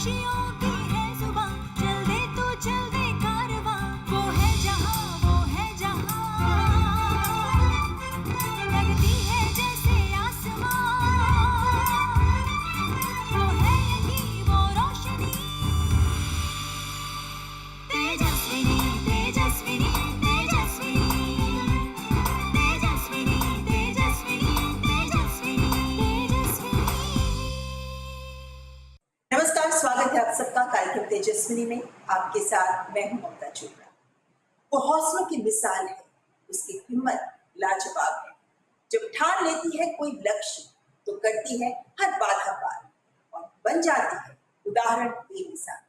खुशियों की है जुबां, चल दे तू चल दे कारवां, वो है जहां लगती है जैसे आसमां, वो है यही वो रोशनी, तेजस्विनी तेजस्विनी तेजस्विनी तेजस्विनी तेजस्विनी तेजस्विनी तेजस्विनी। नमस्कार, स्वागत है आप सबका कार्यक्रम तेजस्विनी में। आपके साथ मैं हूं ममता चोपड़ा। वो हौसलों की मिसाल है, उसकी हिम्मत लाजवाब है। जब ठान लेती है कोई लक्ष्य तो करती है हर बाधा पार और बन जाती है उदाहरण बेमिसाल।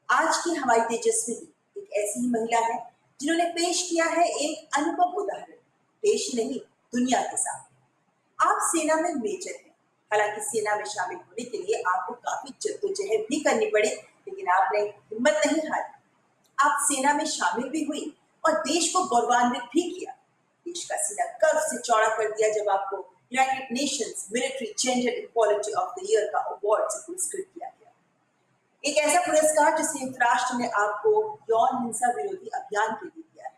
आज की हमारी तेजस्विनी एक ऐसी ही महिला है जिन्होंने पेश किया है एक अनुभव उदाहरण, देश ही नहीं दुनिया के सामने। आप सेना में मेजर हैं, हालांकि सेना में शामिल होने के लिए आपको काफी जद्दोजहद भी करनी पड़ी, लेकिन आपने हिम्मत नहीं हारी। आप सेना में शामिल भी हुई और देश को गौरवान्वित भी किया। देश का सीना गर्व से चौड़ा कर दिया जब आपको United Nations military gender equality of the year का अवार्ड से पुरस्कृत किया गया। एक ऐसा पुरस्कार जो संयुक्त राष्ट्र ने आपको यौन हिंसा विरोधी अभियान के लिए दिया है।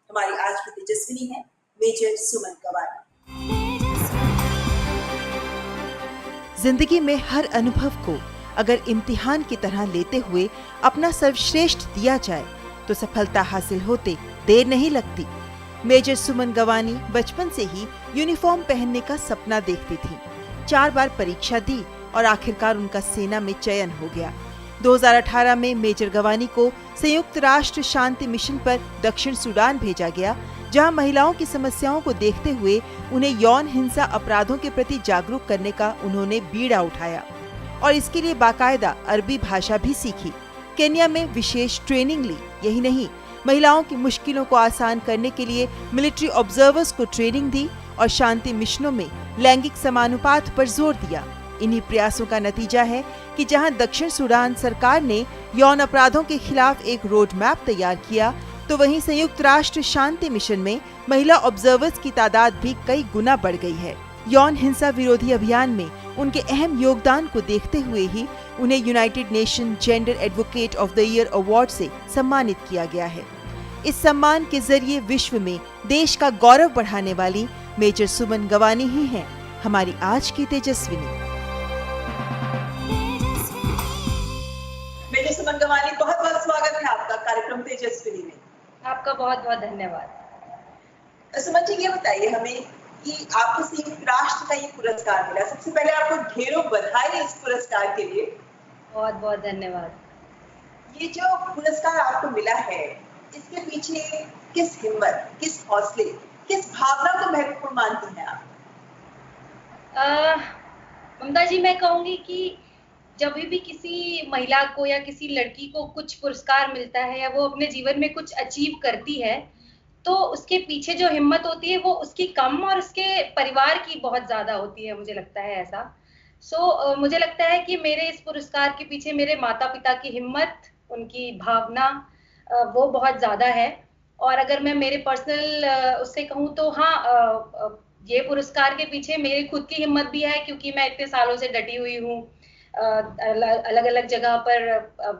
हमारी आज की तेजस्विनी है मेजर सुमन गवानी। जिंदगी में हर अनुभव को अगर इम्तिहान की तरह लेते हुए अपना सर्वश्रेष्ठ दिया जाए तो सफलता हासिल होते देर नहीं लगती। मेजर सुमन गवानी बचपन से ही यूनिफॉर्म पहनने का सपना देखती थी। 4 बार परीक्षा दी और आखिरकार उनका सेना में चयन हो गया। 2018 में मेजर गवानी को संयुक्त राष्ट्र शांति मिशन पर दक्षिण सूडान भेजा गया, जहां महिलाओं की समस्याओं को देखते हुए उन्हें यौन हिंसा अपराधों के प्रति जागरूक करने का उन्होंने बीड़ा उठाया और इसके लिए बाकायदा अरबी भाषा भी सीखी। केन्या में विशेष ट्रेनिंग ली। यही नहीं, महिलाओं की मुश्किलों को आसान करने के लिए मिलिट्री ऑब्जर्वर्स को ट्रेनिंग दी और शांति मिशनों में लैंगिक समानुपात पर जोर दिया। इन्हीं प्रयासों का नतीजा है कि जहां दक्षिण सूडान सरकार ने यौन अपराधों के खिलाफ एक रोड मैप तैयार किया, तो वहीं संयुक्त राष्ट्र शांति मिशन में महिला ऑब्जर्वर्स की तादाद भी कई गुना बढ़ गई है। यौन हिंसा विरोधी अभियान में उनके अहम योगदान को देखते हुए ही उन्हें United nation gender advocate of the year award से सम्मानित किया गया है। इस सम्मान के जरिए विश्व में देश का गौरव बढ़ाने वाली मेजर सुमन गवानी ही हैं हमारी आज की तेजस्विनी। मेजर सुमन गवानी, बहुत बहुत स्वागत है आपका कार्यक्रम तेजस्विनी में। आपका बहुत बहुत धन्यवाद। सुमन जी, ये बताइए हमें कि आपको संयुक्त राष्ट्र का ये पुरस्कार मिला। सबसे पहले आपको ढेरों बधाई इस पुरस्कार के लिए। बहुत बहुत धन्यवाद। ये जो पुरस्कार आपको मिला है, इसके पीछे किस हिम्मत, किस हौसले, किस भावना को महत्वपूर्ण मानती हैं आप? ममता जी, मैं कहूंगी कि जब भी किसी महिला को या किसी लड़की को कुछ पुरस्कार मिलता है या वो अपने जीवन में कुछ अचीव करती है, तो उसके पीछे जो हिम्मत होती है वो उसकी कम और उसके परिवार की बहुत ज्यादा होती है, मुझे लगता है ऐसा। मुझे लगता है कि मेरे इस पुरस्कार के पीछे मेरे माता पिता की हिम्मत, उनकी भावना वो बहुत ज्यादा है। और अगर मैं मेरे पर्सनल उससे कहूँ तो हाँ, ये पुरस्कार के पीछे मेरी खुद की हिम्मत भी है, क्योंकि मैं इतने सालों से डटी हुई हूँ। अलग अलग जगह पर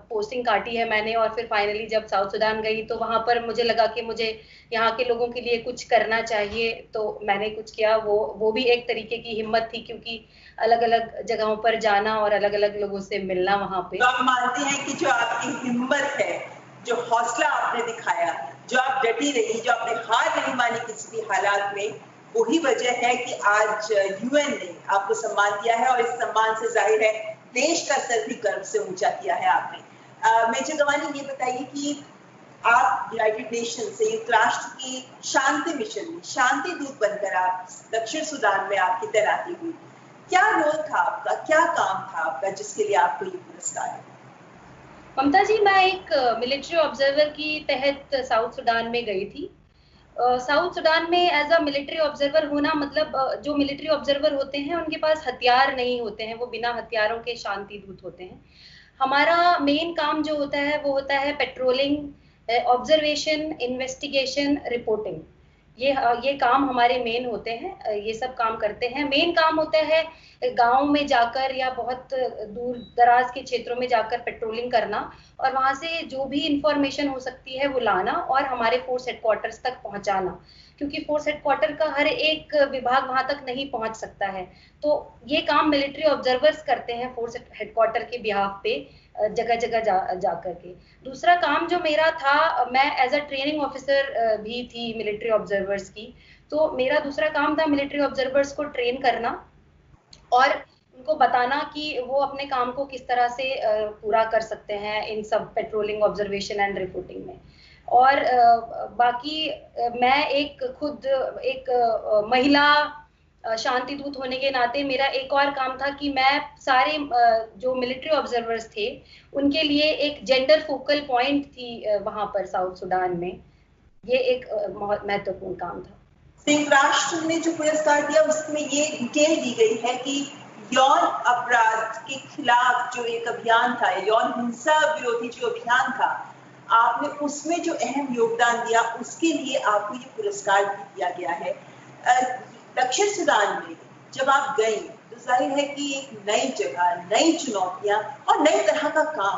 पोस्टिंग काटी है मैंने, और फिर फाइनली जब साउथ सुडान गई तो वहां पर मुझे लगा कि मुझे यहाँ के लोगों के लिए कुछ करना चाहिए, तो मैंने कुछ किया। वो भी एक तरीके की हिम्मत थी, क्योंकि अलग अलग जगहों पर जाना और अलग अलग लोगों से मिलना वहां पे। तो आप मानते हैं कि जो आपकी हिम्मत है, जो हौसला आपने दिखाया, जो आप डटी रही, जो आपने हार नहीं मानी किसी भी हालात में, वही वजह है कि आज यूएन ने आपको सम्मान दिया है और इस सम्मान से जाहिर है देश का सर भी गर्व से ऊंचा किया है आपने। मेजर गवानी, ये बताइए कि आप यूनाइटेड नेशन संयुक्त राष्ट्र की शांति मिशन में शांति दूत बनकर आप दक्षिण सूडान में आपकी तैनाती हुई। क्या रोल था आपका, क्या काम था आपका जिसके लिए आपको ये पुरस्कार है? ममता जी, मैं एक मिलिट्री ऑब्जर्वर की तहत साउथ सुडान में गई थी। साउथ सुडान में एज अ मिलिट्री ऑब्जर्वर होना मतलब जो मिलिट्री ऑब्जर्वर होते हैं उनके पास हथियार नहीं होते हैं, वो बिना हथियारों के शांति दूत होते हैं। हमारा मेन काम जो होता है वो होता है पेट्रोलिंग, ऑब्जर्वेशन, इन्वेस्टिगेशन, रिपोर्टिंग। ये काम हमारे मेन होते हैं, ये सब काम करते हैं। मेन काम होता है गांव में जाकर या बहुत दूर दराज के क्षेत्रों में जाकर पेट्रोलिंग करना और वहां से जो भी इंफॉर्मेशन हो सकती है वो लाना और हमारे फोर्स हेडक्वार्टर्स तक पहुंचाना, क्योंकि फोर्स हेडक्वार्टर का हर एक विभाग वहां तक नहीं पहुंच सकता है। तो ये काम मिलिट्री ऑब्जर्वर्स करते हैं फोर्स हेडक्वार्टर के बिहाफ पे, जगह जगह जा करके। दूसरा काम जो मेरा था, मैं एज अ ट्रेनिंग ऑफिसर भी थी मिलिट्री ऑब्जर्वर्स की, तो मेरा दूसरा काम था मिलिट्री ऑब्जर्वर्स को ट्रेन करना और उनको बताना कि वो अपने काम को किस तरह से पूरा कर सकते हैं इन सब पेट्रोलिंग, ऑब्जर्वेशन एंड रिपोर्टिंग में। और बाकी मैं एक खुद एक महिला शांति दूत होने के नाते मेरा एक और काम था कि मैं सारे जो मिलिट्री ऑब्जर्वर्स थे उनके लिए एक जेंडर फोकल पॉइंट थी वहां पर साउथ सुडान में। ये एक बहुत महत्वपूर्ण काम था। संयुक्त राष्ट्र ने जो पुरस्कार दिया उसमें ये डिटेल दी गई है कि यौन अपराध के खिलाफ जो एक अभियान था, यौन हिंसा विरोधी जो अभियान था, आपने उसमें जो अहम योगदान दिया उसके लिए आपको ये पुरस्कार भी दिया गया है। दक्षिण सूडान में जब आप गई तो जाहिर है कि एक नई जगह, नई चुनौतियां और नई तरह का काम,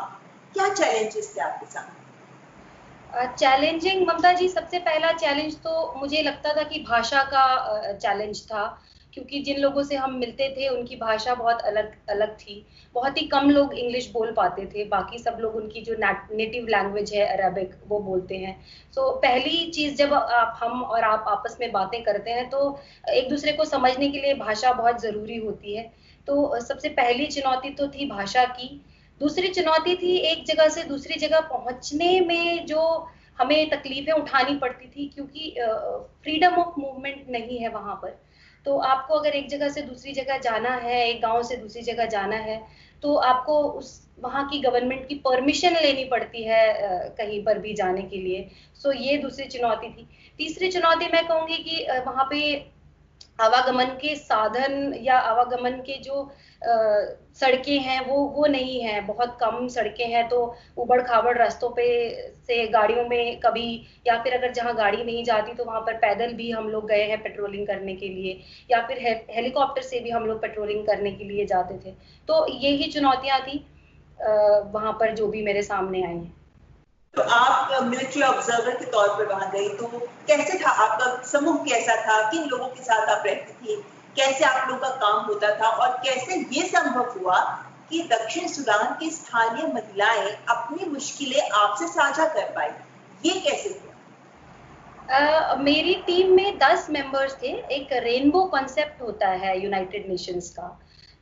क्या चैलेंजेस थे आपके सामने? चैलेंजिंग ममता जी, सबसे पहला चैलेंज तो मुझे लगता था कि भाषा का चैलेंज था, क्योंकि जिन लोगों से हम मिलते थे उनकी भाषा बहुत अलग अलग थी। बहुत ही कम लोग इंग्लिश बोल पाते थे, बाकी सब लोग उनकी जो नेटिव लैंग्वेज है अरबिक वो बोलते हैं। सो पहली चीज जब हम और आप आपस में बातें करते हैं तो एक दूसरे को समझने के लिए भाषा बहुत जरूरी होती है। तो सबसे पहली चुनौती तो थी भाषा की। दूसरी चुनौती थी एक जगह से दूसरी जगह पहुंचने में जो हमें तकलीफें उठानी पड़ती थी, क्योंकि फ्रीडम ऑफ मूवमेंट नहीं है वहां पर। तो आपको अगर एक जगह से दूसरी जगह जाना है, एक गांव से दूसरी जगह जाना है, तो आपको उस वहां की गवर्नमेंट की परमिशन लेनी पड़ती है कहीं पर भी जाने के लिए। सो ये दूसरी चुनौती थी। तीसरी चुनौती मैं कहूंगी कि वहां पे आवागमन के साधन या आवागमन के जो सड़कें हैं वो नहीं है, बहुत कम सड़कें हैं। तो उबड़ खाबड़ रास्तों पे से गाड़ियों में कभी, या फिर अगर जहाँ गाड़ी नहीं जाती तो वहां पर पैदल भी हम लोग गए हैं पेट्रोलिंग करने के लिए, या फिर हेलीकॉप्टर से भी हम लोग पेट्रोलिंग करने के लिए जाते थे। तो यही चुनौतियां थी वहां पर जो भी मेरे सामने आई हैं। तो आप मिलिट्री ऑब्जर्वर के तौर पर वहां गई, तो कैसे था आपका समूह, कैसा था, किन लोगों के साथ आप रहती थी, कैसे आप लोगों का काम होता था और कैसे ये संभव हुआ कि दक्षिण सूडान की स्थानीय महिलाएं अपनी मुश्किलें आपसे साझा कर पाई, ये कैसे हुआ? मेरी टीम में 10 मेंबर्स थे। एक रेनबो कॉन्सेप्ट होता है यूनाइटेड नेशंस का,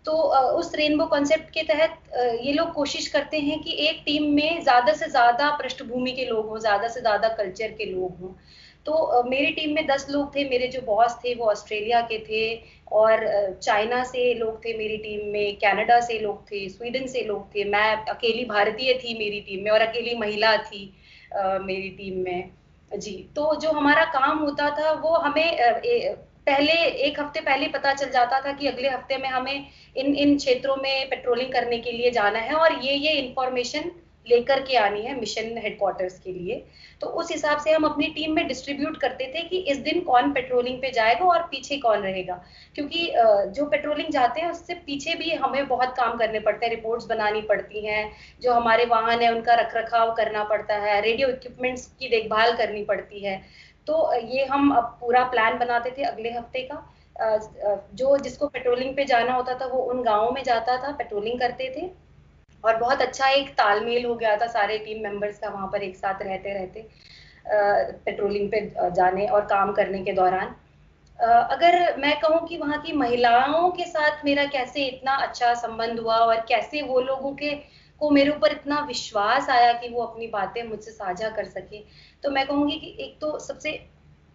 तो उस रेनबो कॉन्सेप्ट के तहत ये लोग कोशिश करते हैं कि एक टीम में ज्यादा से ज्यादा पृष्ठभूमि के लोग हों, ज्यादा से ज्यादा कल्चर के लोग हों। तो मेरी टीम में 10 लोग थे। मेरे जो बॉस थे वो ऑस्ट्रेलिया के थे और चाइना से लोग थे मेरी टीम में, कनाडा से लोग थे, स्वीडन से लोग थे। मैं अकेली भारतीय थी मेरी टीम में और अकेली महिला थी मेरी टीम में जी। तो जो हमारा काम होता था वो हमें पहले एक हफ्ते पहले पता चल जाता था कि अगले हफ्ते में हमें इन क्षेत्रों में पेट्रोलिंग करने के लिए जाना है और ये इंफॉर्मेशन लेकर के आनी है मिशन हेडक्वार्टर्स के लिए। तो उस हिसाब से हम अपनी टीम में डिस्ट्रीब्यूट करते थे कि इस दिन कौन पेट्रोलिंग पे जाएगा और पीछे कौन रहेगा, क्योंकि जो पेट्रोलिंग जाते हैं उससे पीछे भी हमें बहुत काम करने पड़ते हैं, रिपोर्ट्स बनानी पड़ती हैं, जो हमारे वाहन है उनका रखरखाव करना पड़ता है, रेडियो इक्विपमेंट्स की देखभाल करनी पड़ती है। तो ये हम अब पूरा प्लान बनाते थे अगले हफ्ते का। जो जिसको पेट्रोलिंग पे जाना होता था वो उन गाँवों में जाता था, पेट्रोलिंग करते थे और बहुत अच्छा एक तालमेल हो गया था सारे टीम मेंबर्स का वहां पर एक साथ रहते रहते पेट्रोलिंग पे जाने और काम करने के दौरान। अगर मैं कहूँ कि वहाँ की महिलाओं के साथ मेरा कैसे इतना अच्छा संबंध हुआ और कैसे वो लोगों को मेरे ऊपर इतना विश्वास आया कि वो अपनी बातें मुझसे साझा कर सके, तो मैं कहूँगी कि एक तो सबसे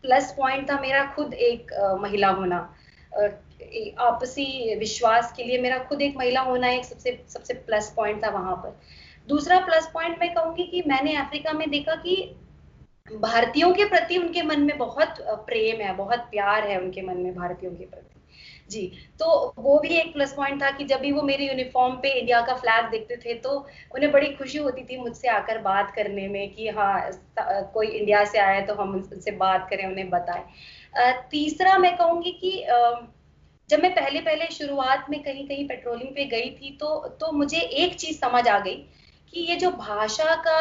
प्लस पॉइंट था मेरा खुद एक महिला होना। आपसी विश्वास के लिए मेरा खुद एक महिला होना एक सबसे प्लस पॉइंट था वहां पर। दूसरा प्लस पॉइंट मैं कहूँगी कि मैंने अफ्रीका में देखा कि भारतीयों के प्रति उनके मन में बहुत प्रेम है, बहुत प्यार है उनके मन में भारतीयों के प्रति। जी, तो वो भी एक प्लस पॉइंट था कि जब भी वो मेरे यूनिफ़ॉर्म पे इंडिया का फ्लैग देखते थे, तो उन्हें बड़ी खुशी होती थी मुझसे आकर बात करने में कि हाँ, कोई इंडिया से आया है तो हम उनसे बात करें, उन्हें बताएँ। तीसरा मैं कहूँगी कि जब मैं पहले-पहले शुरुआत में कहीं-कहीं पेट्रोलिंग पे गई थी, तो मुझे एक चीज़ समझ आ गई कि ये जो भाषा का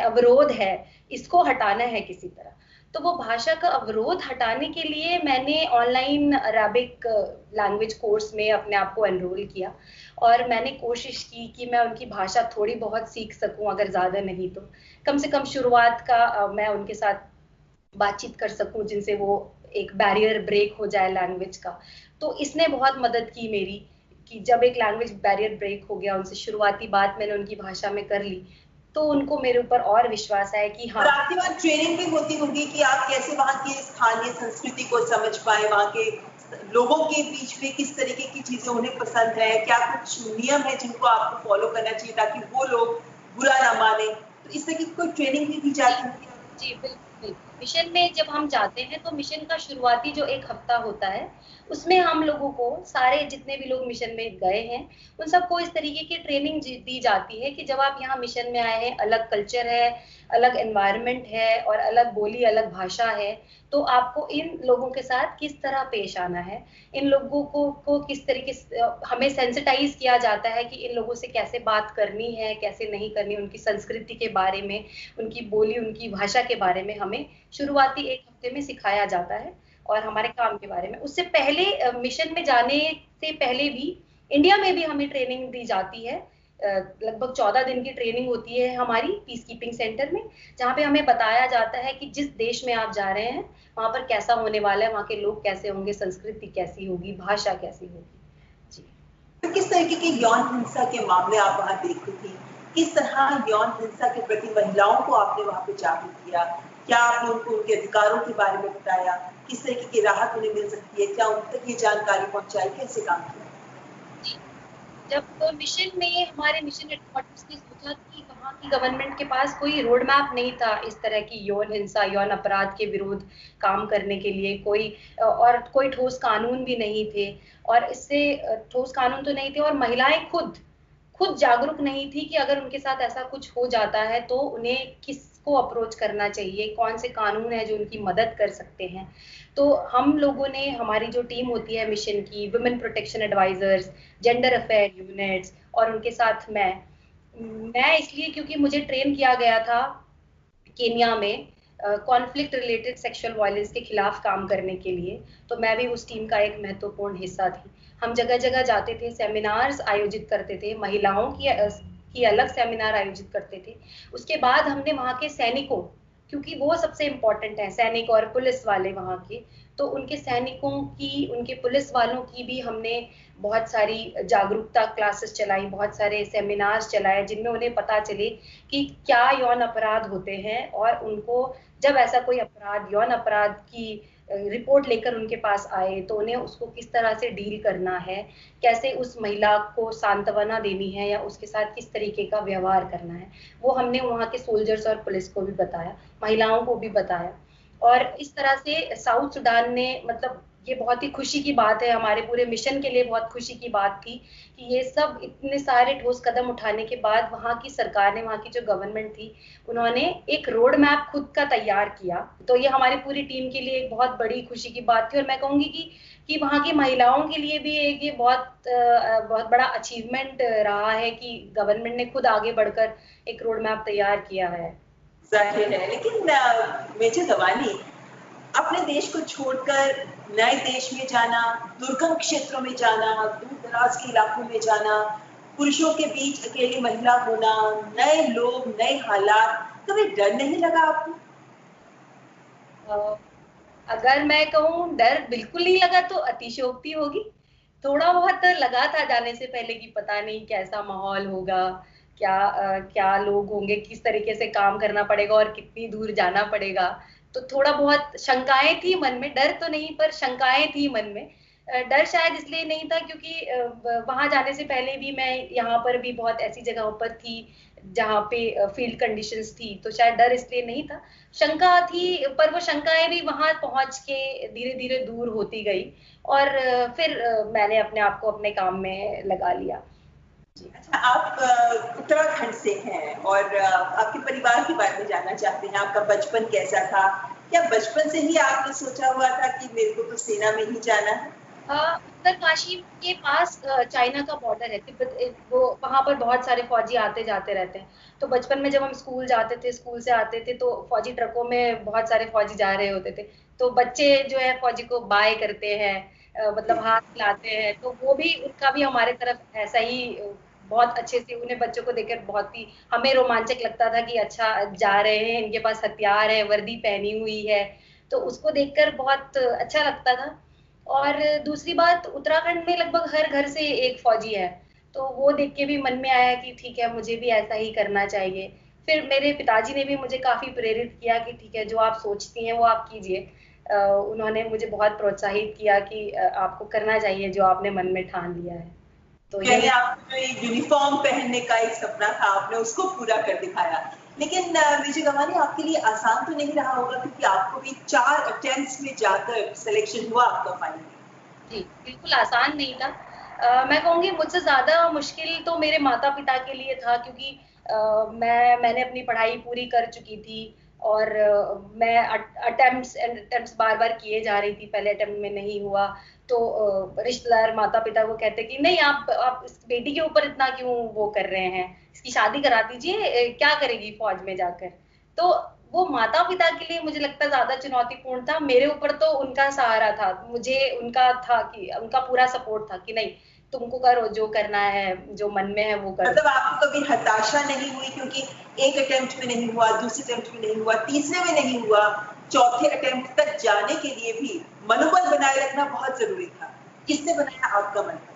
अवरोध है, इसको हटाना है किसी तरह। तो वो भाषा का अवरोध हटाने के लिए मैंने ऑनलाइन अरेबिक लैंग्वेज कोर्स में अपने आप को एनरोल किया और मैंने कोशिश की कि मैं उनकी भाषा थोड़ी बहुत सीख सकूं, अगर ज़्यादा नहीं तो कम से कम शुरुआत का मैं उनके साथ बातचीत कर सकूं, जिनसे वो एक बैरियर ब्रेक हो जाए लैंग्वेज का। तो इसने बहुत मदद की मेरी कि जब एक लैंग्वेज बैरियर ब्रेक हो गया, उनसे शुरुआती बात मैंने उनकी भाषा में कर ली, तो उनको मेरे ऊपर और विश्वास आया कि हाँ। और आपके वहाँ ट्रेनिंग भी होती होगी कि आप कैसे वहाँ की स्थानीय संस्कृति को समझ पाए, वहाँ के लोगों के बीच में किस तरीके की चीजें उन्हें पसंद है, क्या कुछ नियम है जिनको आपको फॉलो करना चाहिए ताकि वो लोग बुरा ना माने, तो इस तरह की कोई ट्रेनिंग भी दी जाती है? जी, बिल्कुल, बिल्कुल। मिशन में जब हम जाते हैं तो मिशन का शुरुआती जो 1 हफ्ता होता है, उसमें हम लोगों को सारे जितने भी लोग मिशन में गए हैं, उन सबको इस तरीके की ट्रेनिंग दी जाती है कि जब आप यहाँ मिशन में आए हैं, अलग कल्चर है, अलग एनवायरनमेंट है और अलग बोली, अलग भाषा है, तो आपको इन लोगों के साथ किस तरह पेश आना है, इन लोगों को किस तरीके से हमें सेंसिटाइज़ किया जाता है कि इन लोगों से कैसे बात करनी है, कैसे नहीं करनी, उनकी संस्कृति के बारे में, उनकी बोली, उनकी भाषा के बारे में हमें शुरुआती 1 हफ्ते में सिखाया जाता है और हमारे काम के बारे में। उससे पहले मिशन में जाने से पहले भी इंडिया में भी हमें ट्रेनिंग दी जाती है। लगभग 14 दिन की ट्रेनिंग होती है हमारी पीस कीपिंग सेंटर में, जहाँ पे हमें बताया जाता है कि जिस देश में आप जा रहे हैं, वहाँ पर कैसा होने वाला है, वहाँ के लोग कैसे होंगे, संस्कृति कैसी होगी, भाषा कैसी होगी। जी। तो किस तरीके के यौन हिंसा के मामले आप वहाँ देखती थी? किस तरह यौन हिंसा के प्रति महिलाओं को आपने वहाँ पे जागरूक किया? क्या आपने उनको उनके अधिकारों के बारे में बताया? किस तरीके की राहत उन्हें मिल सकती है? क्या उन तक ये जानकारी पहुँचाई? कैसे काम किया? जब मिशन में हमारे मिशन हेडक्वार्टर्स ने सोचा कि वहाँ की गवर्नमेंट के पास कोई रोड मैप नहीं था इस तरह की यौन हिंसा, यौन अपराध के विरुद्ध काम करने के लिए, और कोई ठोस कानून भी नहीं थे और इससे ठोस कानून तो नहीं थे और महिलाएं खुद जागरूक नहीं थी कि अगर उनके साथ ऐसा कुछ हो जाता है तो उन्हें किसको अप्रोच करना चाहिए, कौन से कानून है जो उनकी मदद कर सकते हैं। तो हम लोगों ने, हमारी जो टीम होती है मिशन की, women protection advisers, gender affair units और उनके साथ मैं इसलिए क्योंकि मुझे ट्रेन किया गया था केन्या में कॉन्फ्लिक्ट रिलेटेड सेक्सुअल वायलेंस के खिलाफ काम करने के लिए, तो मैं भी उस टीम का एक महत्वपूर्ण हिस्सा थी। हम जगह-जगह जाते थे, सेमिनार्स आयोजित करते थे, महिलाओं की अलग सेमिनार आयोजित करते थे। उसके बाद हमने वहाँ के सैनिकों, क्योंकि वो सबसे इम्पोर्टेंट हैं, सैनिक और पुलिस वाले वहाँ के, तो उनके सैनिकों की, उनके पुलिस वालों की भी हमने बहुत सारी जागरूकता क्लासेस चलाई, बहुत सारे सेमिनार्स चलाए जिनमें उन्हें पता चले कि क्या यौन अपराध होते हैं और उनको जब ऐसा कोई अपराध, यौन अपराध की रिपोर्ट लेकर उनके पास आए तो उन्हें उसको किस तरह से डील करना है, कैसे उस महिला को सांत्वना देनी है या उसके साथ किस तरीके का व्यवहार करना है। वो हमने वहाँ के सोल्जर्स और पुलिस को भी बताया, महिलाओं को भी बताया। और इस तरह से साउथ सुडान ने, मतलब ये बहुत ही खुशी की बात है, हमारे पूरे मिशन के लिए बहुत खुशी की बात थी कि ये सब इतने सारे ठोस कदम उठाने के बाद वहाँ की सरकार ने, वहाँ की जो गवर्नमेंट थी, उन्होंने एक रोड मैप खुद का तैयार किया। तो ये हमारी पूरी टीम के लिए एक बहुत बड़ी खुशी की बात थी और मैं कहूँगी कि वहाँ की महिलाओं के लिए भी एक ये बहुत बड़ा अचीवमेंट रहा है कि गवर्नमेंट ने खुद आगे बढ़कर एक रोड मैप तैयार किया है। जाहिर है, लेकिन मेजर दवानी, अपने देश को छोड़कर नए देश में जाना, दुर्गम क्षेत्रों में जाना, दूर-दराज के इलाकों में जाना, पुरुषों के बीच अकेली महिला होना, नए लोग, नए हालात, कभी डर नहीं लगा आपको? अ, अगर मैं कहूँ डर बिल्कुल नहीं लगा तो अतिशयोक्ति होगी। थोड़ा बहुत लगा था जाने से पहले कि पता नहीं कैसा माहौल होगा, क्या लोग होंगे, किस तरीके से काम करना पड़ेगा और कितनी दूर जाना पड़ेगा। तो थोड़ा बहुत शंकाएँ थी मन में, डर तो नहीं पर शंकाएँ थी मन में। डर शायद इसलिए नहीं था क्योंकि वहाँ जाने से पहले भी मैं यहाँ पर भी बहुत ऐसी जगहों पर थी जहाँ पे फील्ड कंडीशंस थी, तो शायद डर इसलिए नहीं था। शंका थी, पर वो शंकाएँ भी वहाँ पहुँच के धीरे-धीरे दूर होती गई और फिर मैंने अपने आप को अपने काम में लगा लिया। अच्छा, आप उत्तराखंड से हैं और आपके परिवार के बारे में जानना चाहते हैं। आपका बचपन कैसा था? क्या बचपन से ही आपने सोचा हुआ था कि मेरे को तो सेना में ही जाना है? उत्तरकाशी के पास चाइना का बॉर्डर है, तिब्बत वो वहाँ पर बहुत सारे फौजी आते-जाते रहते हैं। तो बचपन में जब हम स्कूल जाते थे, स्कूल से आते थे तो फौजी ट्रकों में बहुत सारे फौजी जा रहे होते थे। तो बच्चे जो है फौजी को बाय करते हैं, मतलब हाथ हिलाते हैं, तो वो भी उनका भी हमारे तरफ ऐसा ही बहुत अच्छे से उन्हें बच्चों को देखकर बहुत ही हमें रोमांचक लगता था कि अच्छा जा रहे हैं, इनके पास हथियार है, वर्दी पहनी हुई है, तो उसको देखकर बहुत अच्छा लगता था। और दूसरी बात उत्तराखंड में लगभग हर घर से एक फौजी है, तो वो देख के भी मन में आया कि ठीक है मुझे भी ऐसा ही करना चाहिए। फिर मेरे पिताजी ने भी मुझे काफ़ी प्रेरित किया कि ठीक है जो आप सोचती हैं वो आप कीजिए। उन्होंने मुझे बहुत प्रोत्साहित किया कि आपको करना चाहिए जो आपने मन में ठान लिया है। तो यानी यही आपको जो ये यूनिफॉर्म पहनने का एक सपना था, आपने उसको पूरा कर दिखाया। लेकिन विजय गवानी, आपके लिए आसान तो नहीं रहा होगा क्योंकि आपको भी 4 अटेम्प्ट्स में जाकर सिलेक्शन हुआ आपका फाइनली। जी, बिल्कुल आसान नहीं था। मैं कहूँगी मुझसे ज़्यादा मुश्किल तो मेरे माता-पिता के लिए था क्योंकि मैंने अपनी पढ़ाई पूरी कर चुकी थी और मैं अटेम्प्ट्स बार-बार किए जा रही थी, पहले अटेम्प्ट में नहीं हुआ, तो रिश्तेदार माता-पिता को कहते कि नहीं आप इस बेटी के ऊपर इतना क्यों वो कर रहे हैं, इसकी शादी करा दीजिए, क्या करेगी फ़ौज में जाकर? तो वो माता-पिता के लिए मुझे लगता है ज़्यादा चुनौतीपूर्ण था, मेरे ऊपर तो उनका सहारा था। मुझे उनका था कि उनका पूरा सपोर्ट था कि नहीं, तुमको करो जो करना है, जो मन में है वो करो। मतलब आपको कभी हताशा नहीं हुई क्योंकि एक अटेम्प्ट में नहीं हुआ, दूसरे अटेम्प्ट में नहीं हुआ, तीसरे में नहीं हुआ, चौथे अटेम्प्ट तक जाने के लिए भी मनोबल बनाए रखना बहुत ज़रूरी था। किसने बनाया आपका मनोबल?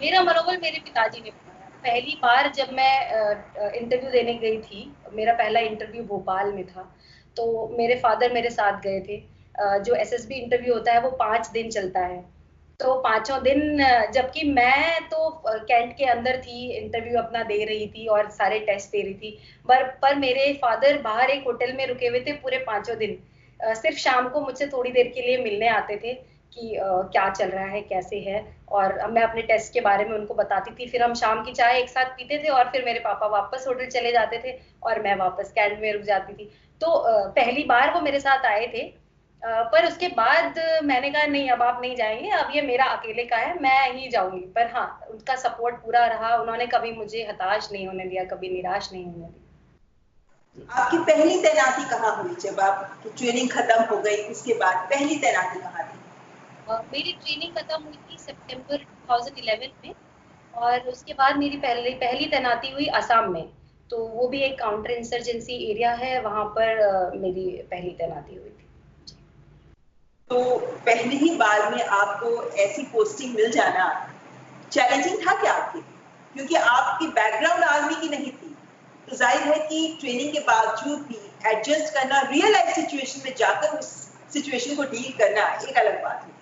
मेरा मनोबल मेरे पिताजी ने बनाया। पहली बार जब मैं इंटरव्यू देने गई थी, मेरा पहला इंटरव्यू भोपाल में था, तो मेरे फादर मेरे साथ गए थे। जो एसएसबी इंटरव्यू होता है वो 5 दिन चलता है। तो पाँचों दिन जबकि मैं तो कैंट के अंदर थी, इंटरव्यू अपना दे रही थी और सारे टेस्ट दे रही थी। पर मेरे फादर बाहर एक होटल में रुके हुए थे पूरे पाँचों दिन। सिर्फ़ शाम को मुझसे थोड़ी देर के लिए मिलने आते थे कि क्या चल रहा है, कैसे है और मैं अपने टेस्ट के बारे में उनको बताती थी। फिर हम शाम की चाय एक साथ पीते थे और फिर मेरे पापा वापस होटल चले जाते थे और मैं वापस कैंट में रुक जाती थी। तो पहली बार वो मेरे साथ आए थे, पर उसके बाद मैंने कहा नहीं अब आप नहीं जाएँगे, अब ये मेरा अकेले का है, मैं ही जाऊँगी। पर हाँ, उनका सपोर्ट पूरा रहा, उन्होंने कभी मुझे हताश नहीं होने दिया, कभी निराश नहीं होने दिया। आपकी पहली तैनाती कहाँ हुई? जब आपकी ट्रेनिंग खत्म हो गई उसके बाद पहली तैनाती कहाँ थी? मेरी ट्रेनिंग खत्म हुई थी सितंबर 2011 में और उसके बाद मेरी पहली पहली तैनाती हुई असम में। तो वो भी एक काउंटर इंसर्जेंसी एरिया है, वहाँ पर मेरी पहली तैनाती हुई थी। तो पहली ही बार में आपको ऐसी पोस्टिंग मिल जाना चैलेंजिंग था क्या आपके लिए? क्योंकि आपकी बैकग्राउंड आर्मी की नहीं थी, तो जाहिर है कि ट्रेनिंग के बावजूद भी एडजस्ट करना, रियल लाइफ सिचुएशन में जाकर उस सिचुएशन को डील करना एक अलग बात है।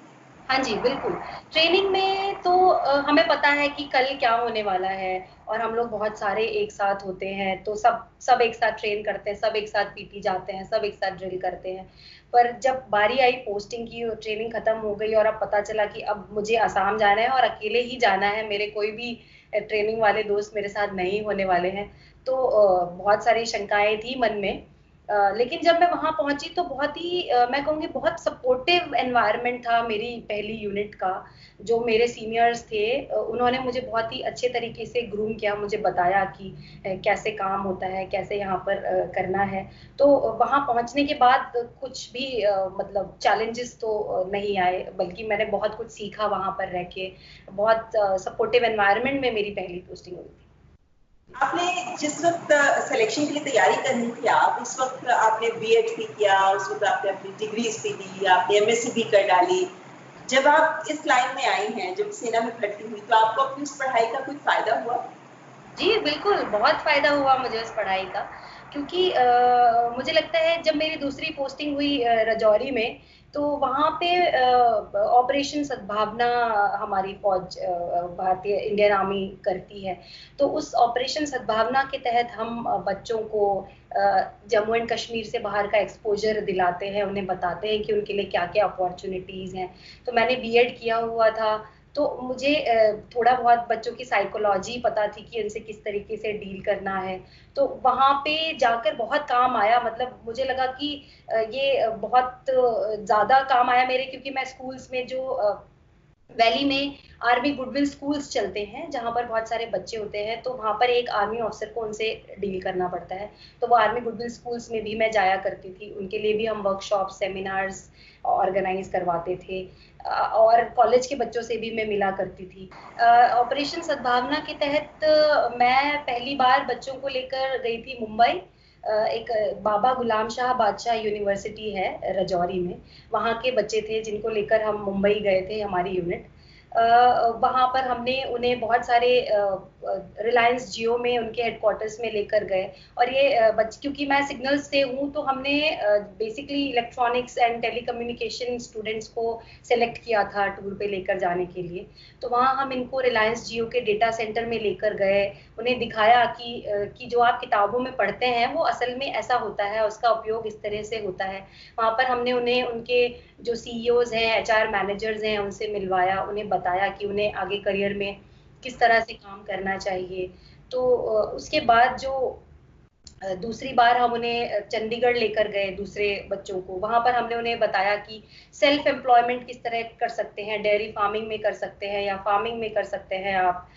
हाँ जी, बिल्कुल। ट्रेनिंग में तो हमें पता है कि कल क्या होने वाला है और हम लोग बहुत सारे एक साथ होते हैं, तो सब सब एक साथ ट्रेन करते हैं, सब एक साथ पीटी जाते हैं, सब एक साथ ड्रिल करते हैं। पर जब बारी आई पोस्टिंग की और ट्रेनिंग खत्म हो गई और अब पता चला कि अब मुझे असम जाना है और अकेले ही जाना है, मेरे कोई भी ट्रेनिंग वाले दोस्त मेरे साथ नहीं होने वाले हैं, तो बहुत सारी शंकाएँ थी मन में। लेकिन जब मैं वहाँ पहुँची तो बहुत ही मैं कहूँगी बहुत सपोर्टिव एनवायरनमेंट था मेरी पहली यूनिट का। जो मेरे सीनियर्स थे उन्होंने मुझे बहुत ही अच्छे तरीके से ग्रूम किया, मुझे बताया कि कैसे काम होता है, कैसे यहाँ पर करना है। तो वहाँ पहुँचने के बाद कुछ भी मतलब चैलेंजेस तो नहीं आए, बल्कि मैंने बहुत कुछ सीखा वहाँ पर रह के। बहुत सपोर्टिव एनवायरनमेंट में मेरी पहली पोस्टिंग हुई थी। आपने जिस वक्त सिलेक्शन के लिए तैयारी करनी थी, आप उस वक्त आपने बीएड भी किया, उस वक्त आपने अपनी डिग्रीज भी दी, आपने एमएससी भी कर डाली। जब आप इस लाइन में आई हैं, जब सेना में भर्ती हुई, तो आपको अपनी उस पढ़ाई का कोई फायदा हुआ? जी, बिल्कुल, बहुत फ़ायदा हुआ मुझे उस पढ़ाई का क्योंकि मुझे लगता है जब मेरी दूसरी पोस्टिंग हुई राजौरी में, तो वहाँ पे ऑपरेशन सद्भावना हमारी फौज भारतीय इंडियन आर्मी करती है। तो उस ऑपरेशन सद्भावना के तहत हम बच्चों को जम्मू एंड कश्मीर से बाहर का एक्सपोजर दिलाते हैं, उन्हें बताते हैं कि उनके लिए क्या-क्या अपॉर्चुनिटीज़ हैं। तो मैंने बीएड किया हुआ था, तो मुझे थोड़ा बहुत बच्चों की साइकोलॉजी पता थी कि उनसे किस तरीके से डील करना है। तो वहाँ पे जाकर बहुत काम आया, मतलब मुझे लगा कि ये बहुत ज़्यादा काम आया मेरे, क्योंकि मैं स्कूल्स में जो वैली में आर्मी गुडविल स्कूल्स चलते हैं, जहाँ पर बहुत सारे बच्चे होते हैं, तो वहाँ पर एक आर्मी ऑफिसर को उनसे डील करना पड़ता है। तो वो आर्मी गुडविल स्कूल्स में भी मैं जाया करती थी, उनके लिए भी हम वर्कशॉप, सेमिनार्स ऑर्गेनाइज करवाते थे, और कॉलेज के बच्चों से भी मैं मिला करती थी। ऑपरेशन सद्भावना के तहत मैं पहली बार बच्चों को लेकर गई थी मुंबई। एक बाबा गुलाम शाह बादशाह यूनिवर्सिटी है रजौरी में, वहाँ के बच्चे थे जिनको लेकर हम मुंबई गए थे, हमारी यूनिट। वहाँ पर हमने उन्हें बहुत सारे रिलायंस जियो में उनके हेडक्वार्टर्स में लेकर गए, और ये क्योंकि मैं सिग्नल्स से हूँ, तो हमने basically electronics and telecommunication students को सेलेक्ट किया था टूर पे लेकर जाने के लिए। तो वहाँ हम इनको रिलायंस जियो के डेटा सेंटर में लेकर गए, उन्हें दिखाया कि जो आप किताबों में पढ़ते हैं वो असल में ऐसा होता है, उसका उपयोग इस तरह से होता है। वहाँ पर हमने उन्हें उनके जो सीईओज हैं, एचआर मैनेजर्स हैं, उनसे मिलवाया, उन्हें बताया कि उन्हें आगे करियर में किस तरह से काम करना चाहिए। तो उसके बाद जो दूसरी बार हम उन्हें चंडीगढ़ लेकर गए दूसरे बच्चों को, वहाँ पर हमने उन्हें बताया कि सेल्फ एम्प्लॉयमेंट किस तरह कर सकते हैं, डेयरी फार्मिंग में कर सकते हैं या फार्मिंग में कर सकते हैं आप।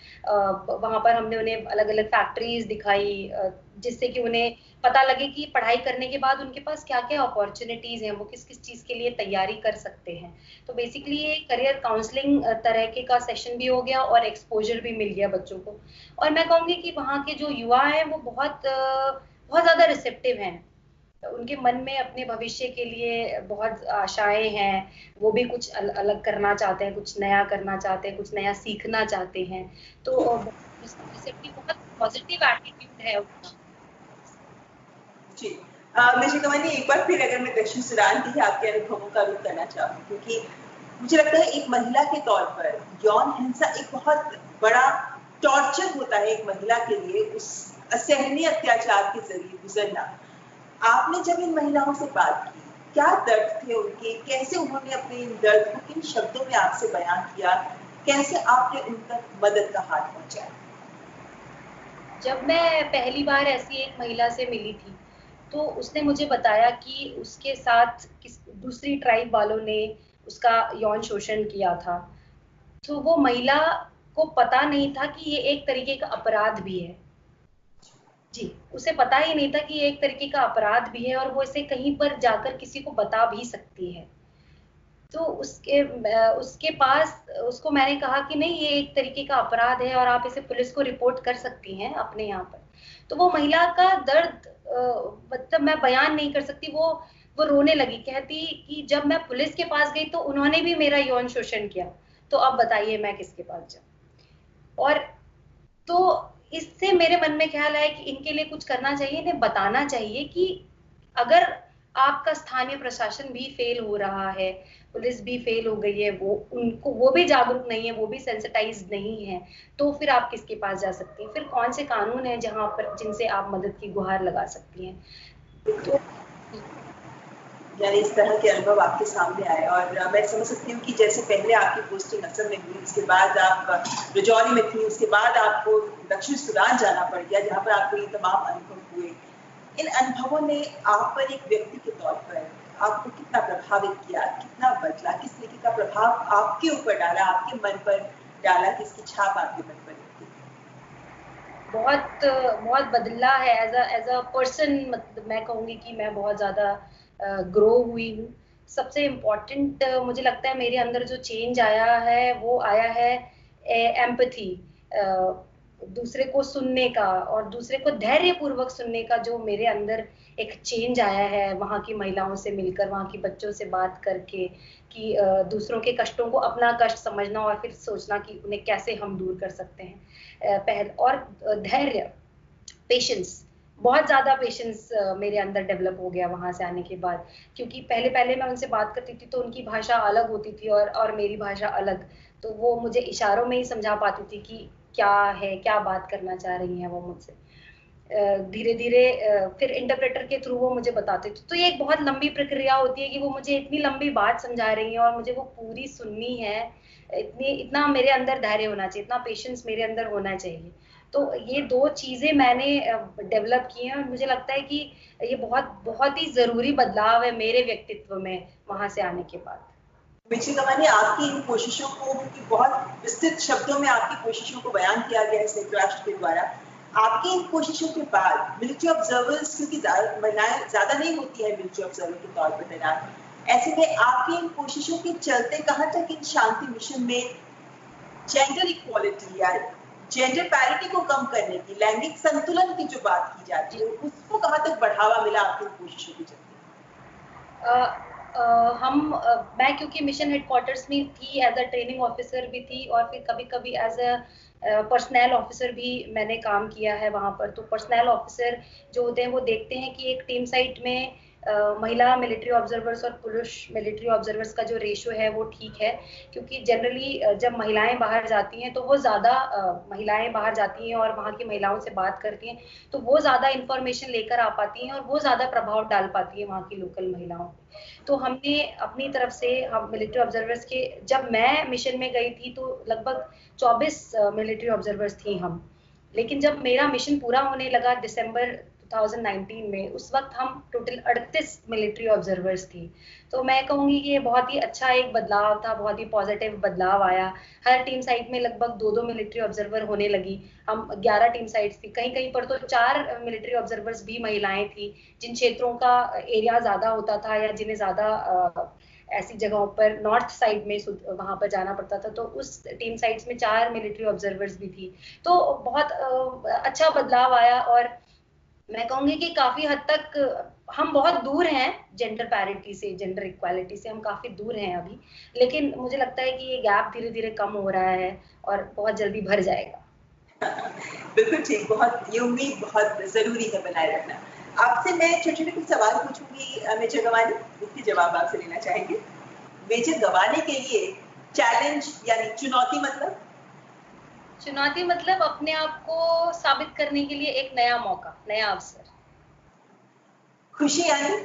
वहाँ पर हमने उन्हें अलग-अलग फैक्ट्रीज दिखाई, जिससे कि उन्हें पता लगे कि पढ़ाई करने के बाद उनके पास क्या-क्या अपॉर्चुनिटीज़ हैं, वो किस-किस चीज़ के लिए तैयारी कर सकते हैं। तो बेसिकली ये करियर काउंसलिंग तरह के का सेशन भी हो गया और एक्सपोज़र भी मिल गया बच्चों को। और मैं कहूँगी कि वहाँ के जो युवा हैं वो बहुत ज़्यादा रिसेप्टिव हैं। उनके मन में अपने भविष्य के लिए बहुत आशाएँ हैं, वो भी कुछ अलग करना चाहते हैं, कुछ नया करना चाहते हैं, कुछ नया सीखना चाहते हैं। तो रिसेप्टिव, बहुत पॉजिटिव एटीट्यूड है उनका। जी। मुझे कमानी एक बार फिर अगर मैं दक्षिण सूडान के आपके अनुभवों का रुख करना चाहूँ, क्योंकि मुझे लगता है एक महिला के तौर पर यौन हिंसा एक बहुत बड़ा टॉर्चर होता है एक महिला के लिए, उस असहनीय अत्याचार के जरिए गुजरना। आपने जब इन महिलाओं से बात की, क्या दर्द थे उनके, कैसे उन्होंने अपने इन दर्द को किन शब्दों में आपसे बयान किया, कैसे आपने उन तक मदद का हाथ पहुंचाया? जब मैं पहली बार ऐसी एक महिला से मिली थी, तो उसने मुझे बताया कि उसके साथ दूसरी ट्राइब वालों ने उसका यौन शोषण किया था। तो वो महिला को पता नहीं था कि ये एक तरीके का अपराध भी है। जी, उसे पता ही नहीं था कि ये एक तरीके का अपराध भी है, और वो इसे कहीं पर जाकर किसी को बता भी सकती है। तो उसके पास उसको मैंने कहा कि नहीं, ये एक तरीके का अपराध है और आप इसे पुलिस को रिपोर्ट कर सकती हैं अपने यहाँ पर। तो वो महिला का दर्द मतलब मैं बयान नहीं कर सकती। वो रोने लगी, कहती कि जब मैं पुलिस के पास गई तो उन्होंने भी मेरा यौन शोषण किया, तो अब बताइए मैं किसके पास जाऊँ। और तो इससे मेरे मन में ख्याल आया कि इनके लिए कुछ करना चाहिए, इन्हें बताना चाहिए कि अगर आपका स्थानीय प्रशासन भी फेल हो रहा है, पुलिस भी फेल हो गई है, वो भी जागरूक नहीं है, वो भी सेंसिटाइज्ड नहीं है, तो फिर आप किसके पास जा सकती हैं? फिर कौन से कानून हैं जहाँ पर जिनसे आप मदद की गुहार लगा सकती हैं? तो यानी इस तरह के अनुभव आपके सामने आए, और मैं समझ सकती हूँ कि जैसे पहले आपकी पोस्टिंग असम में हुई, उसके बाद आप रजौरी में थी, उसके बाद आपको दक्षिण सूडान जाना पड़ गया, जहाँ पर आपको ये तमाम अनुभव हुए। इन अनुभवों ने आप पर एक व्यक्ति के तौर पर आपको कितना प्रभावित किया, कितना बदला, किस तरीके का प्रभाव आपके ऊपर डाला, आपके मन पर डाला, किसकी छाप आपके मन पर थी? बहुत बदला है एज अ पर्सन। मतलब मैं कहूँगी कि मैं बहुत ज़्यादा ग्रो हुई हूँ। सबसे इम्पोर्टेंट मुझे लगता है मेरे अंदर जो चेंज आया है, वो आया है एम्पैथी, दूसरे को सुनने का और दूसरे को धैर्यपूर्वक सुनने का, जो मेरे अंदर एक चेंज आया है वहाँ की महिलाओं से मिलकर, वहाँ के बच्चों से बात करके, कि दूसरों के कष्टों को अपना कष्ट समझना और फिर सोचना कि उन्हें कैसे हम दूर कर सकते हैं। धैर्य, पेशेंस, बहुत ज़्यादा पेशेंस मेरे अंदर डेवलप हो गया वहाँ से आने के बाद, क्योंकि पहले पहले मैं उनसे बात करती थी तो उनकी भाषा अलग होती थी और मेरी भाषा अलग, तो वो मुझे इशारों में ही समझा पाती थी कि क्या है, क्या बात करना चाह रही हैं वो मुझसे। धीरे धीरे फिर इंटरप्रेटर के थ्रू वो मुझे बताते थे, तो ये एक बहुत लंबी प्रक्रिया होती है कि वो मुझे इतनी लंबी बात समझा रही हैं और मुझे वो पूरी सुननी है, इतना मेरे अंदर धैर्य होना चाहिए, इतना पेशेंस मेरे अंदर होना चाहिए। तो ये 2 चीज़ें मैंने डेवलप की हैं और मुझे लगता है कि ये बहुत बहुत ही ज़रूरी बदलाव है मेरे व्यक्तित्व में वहाँ से आने के बाद। मिर्ची कमानी, आपकी इन कोशिशों को, क्योंकि बहुत विस्तृत शब्दों में आपकी कोशिशों को बयान किया गया है संयुक्त राष्ट्र के द्वारा, आपकी इन कोशिशों के बाद मिलिट्री ऑब्जर्वर्स, क्योंकि महिलाएं ज्यादा नहीं होती है मिलिट्री ऑब्जर्वर के तौर पर तैनात, ऐसे में आपकी इन कोशिशों के चलते कहाँ तक इन शांति मिशन में जेंडर इक्वालिटी या जेंडर पैरिटी को कम करने की, लैंगिक संतुलन की जो बात की जाती है, उसको कहाँ तक बढ़ावा मिला आपकी कोशिशों के चलते? मैं क्योंकि मिशन हेडक्वार्टर्स में थी, एज अ ट्रेनिंग ऑफिसर भी थी और फिर कभी-कभी एज अ पर्सनल ऑफिसर भी मैंने काम किया है वहाँ पर। तो पर्सनल ऑफिसर जो होते हैं वो देखते हैं कि एक टीम साइट में महिला मिलिट्री ऑब्जर्वर्स और पुरुष मिलिट्री ऑब्जर्वर्स का जो रेशियो है वो ठीक है, क्योंकि जनरली जब महिलाएं बाहर जाती हैं तो वो ज़्यादा महिलाएं बाहर जाती हैं और वहाँ की महिलाओं से बात करती हैं, तो वो ज़्यादा इन्फॉर्मेशन लेकर आ पाती हैं और वो ज़्यादा प्रभाव डाल पाती हैं वहाँ की लोकल महिलाओं पे। तो हमने अपनी तरफ से, हम मिलिट्री ऑब्जर्वर्स के, जब मैं मिशन में गई थी तो लगभग 24 मिलिट्री ऑब्जर्वर्स थी हम, लेकिन जब मेरा मिशन पूरा होने लगा दिसंबर 2019 में, उस वक्त हम टोटल 38 मिलिट्री ऑब्जर्वर्स थी। तो मैं कहूँगी कि ये बहुत ही अच्छा एक बदलाव था, बहुत ही पॉजिटिव बदलाव आया। हर टीम साइट में लगभग 2-2 मिलिट्री ऑब्जर्वर होने लगी। हम 11 टीम साइट्स थी, कहीं-कहीं पर तो 4 मिलिट्री ऑब्जर्वर्स भी महिलाएं थी, जिन क्षेत्रों का एरिया ज़्यादा होता था या जिन्हें ज़्यादा ऐसी जगहों पर नॉर्थ साइड में वहाँ पर जाना पड़ता था, तो उस टीम साइट्स में 4 मिलिट्री ऑब्जर्वर्स भी थी। तो बहुत अच्छा बदलाव आया और मैं कहूँगी कि काफ़ी हद तक हम बहुत दूर हैं जेंडर पैरिटी से, जेंडर इक्वालिटी से हम काफ़ी दूर हैं अभी, लेकिन मुझे लगता है कि ये गैप धीरे-धीरे कम हो रहा है और बहुत जल्दी भर जाएगा। बिल्कुल ठीक, बहुत ये उम्मीद बहुत जरूरी है बनाए रखना। आपसे मैं छोटे-छोटे कुछ सवाल पूछूंगी मेजर गवानी, उसके जवाब आपसे लेना चाहेंगे। मेजर गवाने के लिए चैलेंज यानी चुनौती मतलब? चुनौती मतलब अपने आप को साबित करने के लिए एक नया मौका, नया अवसर। खुशी यानी?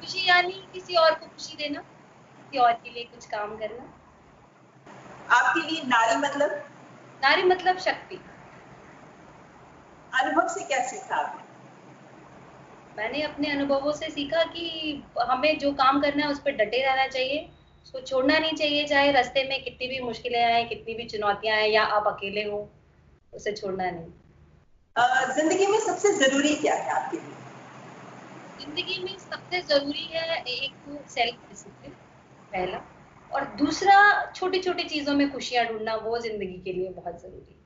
खुशी यानी किसी और को खुशी देना, किसी और के लिए कुछ काम करना। आपके लिए नारी मतलब? नारी मतलब शक्ति। अनुभव से क्या सीखा आपने? मैंने अपने अनुभवों से सीखा कि हमें जो काम करना है उस पर डटे रहना चाहिए, उसको छोड़ना नहीं चाहिए, चाहे रास्ते में कितनी भी मुश्किलें आए, कितनी भी चुनौतियां आए या आप अकेले हो, उसे छोड़ना नहीं। जिंदगी में सबसे जरूरी क्या है आपके लिए? जिंदगी में सबसे जरूरी है एक तो सेल्फ डिसिप्लिन पहला, और दूसरा छोटी छोटी चीजों में खुशियां ढूंढना, वो जिंदगी के लिए बहुत जरूरी है।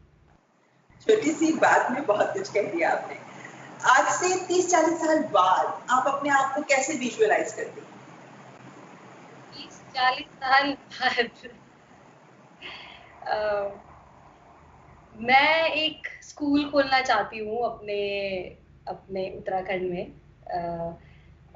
छोटी सी बात में बहुत कुछ कह दिया आपने। आज से 30-40 साल बाद आप अपने आप को कैसे विजुअलाइज करते हैं? 30-40 साल बाद मैं एक स्कूल खोलना चाहती हूँ अपने अपने उत्तराखंड में।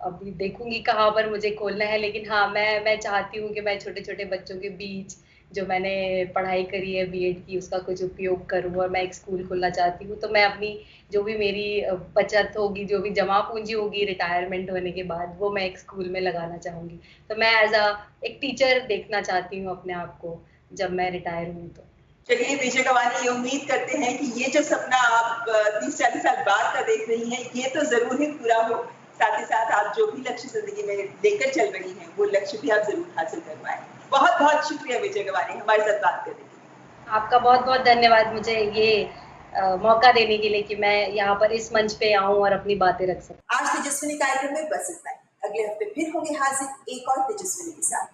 अभी देखूंगी कहाँ पर मुझे खोलना है, लेकिन हाँ मैं चाहती हूँ कि मैं छोटे छोटे बच्चों के बीच जो मैंने पढ़ाई करी है बीएड की, उसका कुछ उपयोग करूँ और मैं एक स्कूल खोलना चाहती हूँ। तो मैं अपनी जो भी मेरी बचत होगी, जो भी जमा पूंजी होगी रिटायरमेंट होने के बाद, वो मैं एक स्कूल में लगाना चाहूंगी। तो मैं एक टीचर देखना चाहती हूँ अपने आप को जब मैं रिटायर हूँ। तो चलिए मेजर गवानी, ये उम्मीद करते हैं कि ये जो सपना आप 30-40 साल बाद का देख रही हैं, ये तो जरूर ही पूरा हो। साथ ही साथ आप जो भी लक्ष्य जिंदगी में लेकर चल रही हैं, वो लक्ष्य भी आप जरूर हासिल कर पाए। बहुत बहुत शुक्रिया मेजर गवानी हमारे साथ बात करने के लिए। आपका बहुत बहुत धन्यवाद मुझे ये मौका देने के लिए कि मैं यहाँ पर इस मंच पे आऊँ और अपनी बातें रख सकूँ। आज तेजस्विनी कार्यक्रम में बस इतना ही। अगले हफ्ते फिर होंगे हाजिर एक और तेजस्विनी के साथ।